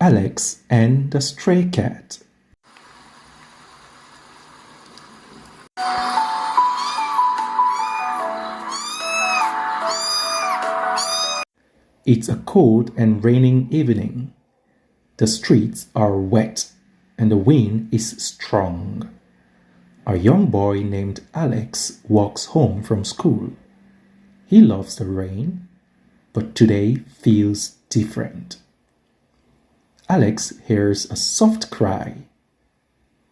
Alex and the Stray Cat. It's a cold and raining evening. The streets are wet and the wind is strong. A young boy named Alex walks home from school. He loves the rain, but today feels different. Alex hears a soft cry.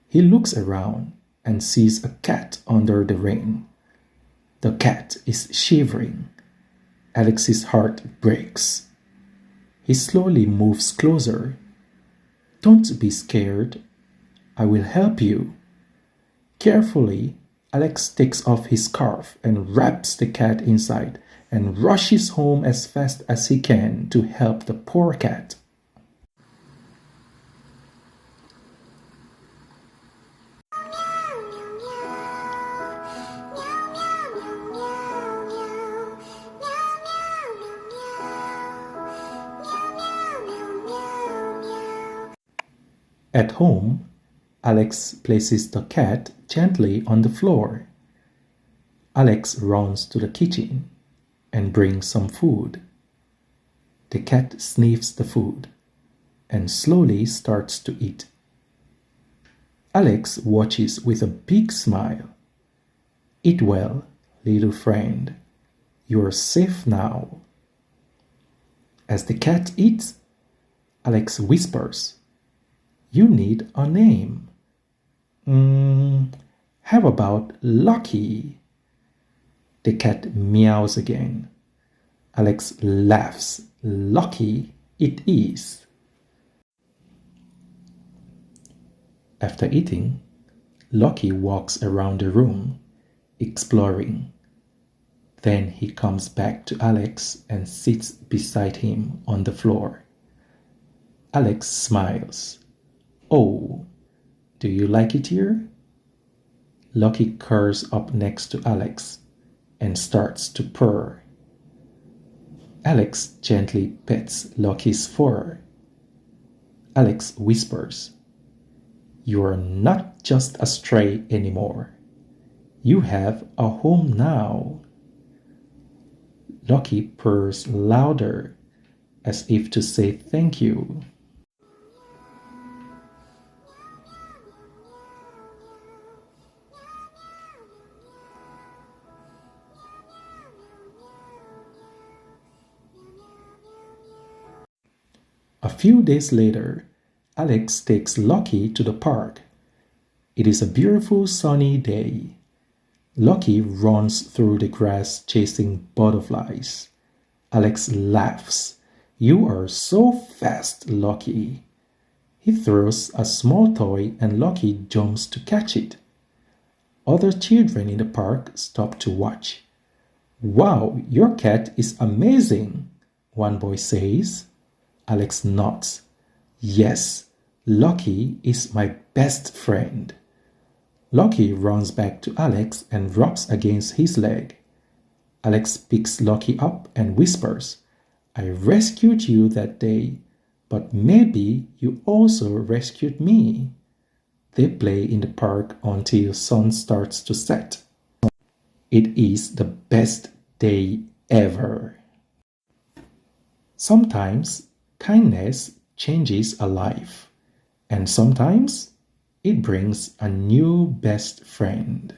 He looks around and sees a cat under the rain. The cat is shivering. Alex's heart breaks. He slowly moves closer. Don't be scared. I will help you. Carefully, Alex takes off his scarf and wraps the cat inside and rushes home as fast as he can to help the poor cat. At home, Alex places the cat gently on the floor. Alex runs to the kitchen and brings some food. The cat sniffs the food and slowly starts to eat. Alex watches with a big smile. Eat well, little friend. You are safe now. As the cat eats, Alex whispers, "You need a name. How about Lucky?" The cat meows again. Alex laughs. Lucky it is. After eating, Lucky walks around the room, exploring. Then he comes back to Alex and sits beside him on the floor. Alex smiles. "Oh, do you like it here?" Lucky curls up next to Alex and starts to purr. Alex gently pets Lucky's fur. Alex whispers, "You are not just a stray anymore. You have a home now." Lucky purrs louder, as if to say thank you. A few days later, Alex takes Lucky to the park. It is a beautiful sunny day. Lucky runs through the grass chasing butterflies. Alex laughs. "You are so fast, Lucky." He throws a small toy and Lucky jumps to catch it. Other children in the park stop to watch. "Wow, your cat is amazing," one boy says. Alex nods. "Yes, Lucky is my best friend." Lucky runs back to Alex and rubs against his leg. Alex picks Lucky up and whispers, "I rescued you that day, but maybe you also rescued me." They play in the park until sun starts to set. It is the best day ever. Sometimes kindness changes a life, and sometimes it brings a new best friend.